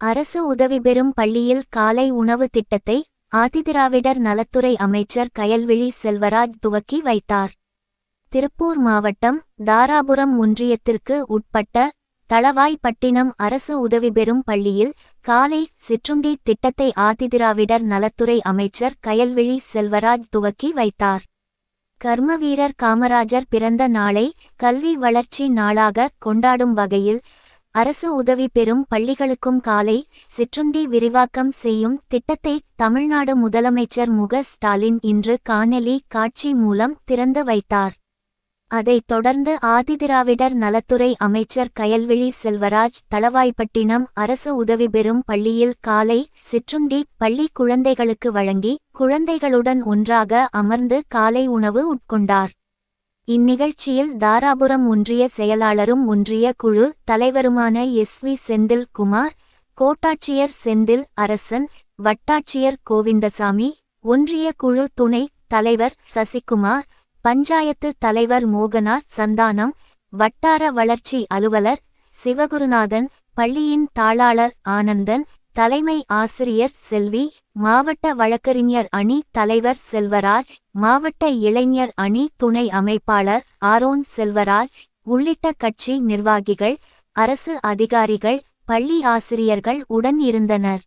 அரசு உதவி பெறும் பள்ளியில் காலை உணவு திட்டத்தை ஆதிதிராவிடர் நலத்துறை அமைச்சர் கயல்விழி செல்வராஜ் துவக்கி வைத்தார். திருப்பூர் மாவட்டம் தாராபுரம் ஒன்றியத்திற்கு உட்பட்ட தளவாய்பட்டினம் அரசு உதவி பெறும் பள்ளியில் காலை சிற்றுண்டி திட்டத்தை ஆதிதிராவிடர் நலத்துறை அமைச்சர் கயல்விழி செல்வராஜ் துவக்கி வைத்தார். கர்மவீரர் காமராஜர் பிறந்த நாளை கல்வி வளர்ச்சி நாளாக கொண்டாடும் வகையில் அரசு உதவி பெறும் பள்ளிகளுக்கும் காலை சிற்றுண்டி விரிவாக்கம் செய்யும் திட்டத்தை தமிழ்நாடு முதலமைச்சர் மு.க.ஸ்டாலின் இன்று காணொலி காட்சி மூலம் திறந்து வைத்தார். அதைத் தொடர்ந்து ஆதிதிராவிடர் நலத்துறை அமைச்சர் கயல்விழி செல்வராஜ் தளவாய்பட்டினம் அரசு உதவி பெறும் பள்ளியில் காலை சிற்றுண்டி பள்ளி குழந்தைகளுக்கு வழங்கி குழந்தைகளுடன் ஒன்றாக அமர்ந்து காலை உணவு உட்கொண்டார். இந்நிகழ்ச்சியில் தாராபுரம் ஒன்றிய செயலாளரும் ஒன்றிய குழு தலைவருமான எஸ்.வி. செந்தில் குமார், கோட்டாட்சியர் செந்தில் அரசன், வட்டாட்சியர் கோவிந்தசாமி, ஒன்றிய குழு துணை தலைவர் சசிகுமார், பஞ்சாயத்து தலைவர் மோகனாத் சந்தானம், வட்டார வளர்ச்சி அலுவலர் சிவகுருநாதன், பள்ளியின் தாளாளர் ஆனந்தன், தலைமை ஆசிரியர் செல்வி, மாவட்ட வழக்கறிஞர் அணி தலைவர் செல்வராஜ், மாவட்ட இளைஞர் அணி துணை அமைப்பாளர் ஆரோன் செல்வராஜ் உள்ளிட்ட கட்சி நிர்வாகிகள், அரசு அதிகாரிகள், பள்ளி ஆசிரியர்கள் உடன் இருந்தனர்.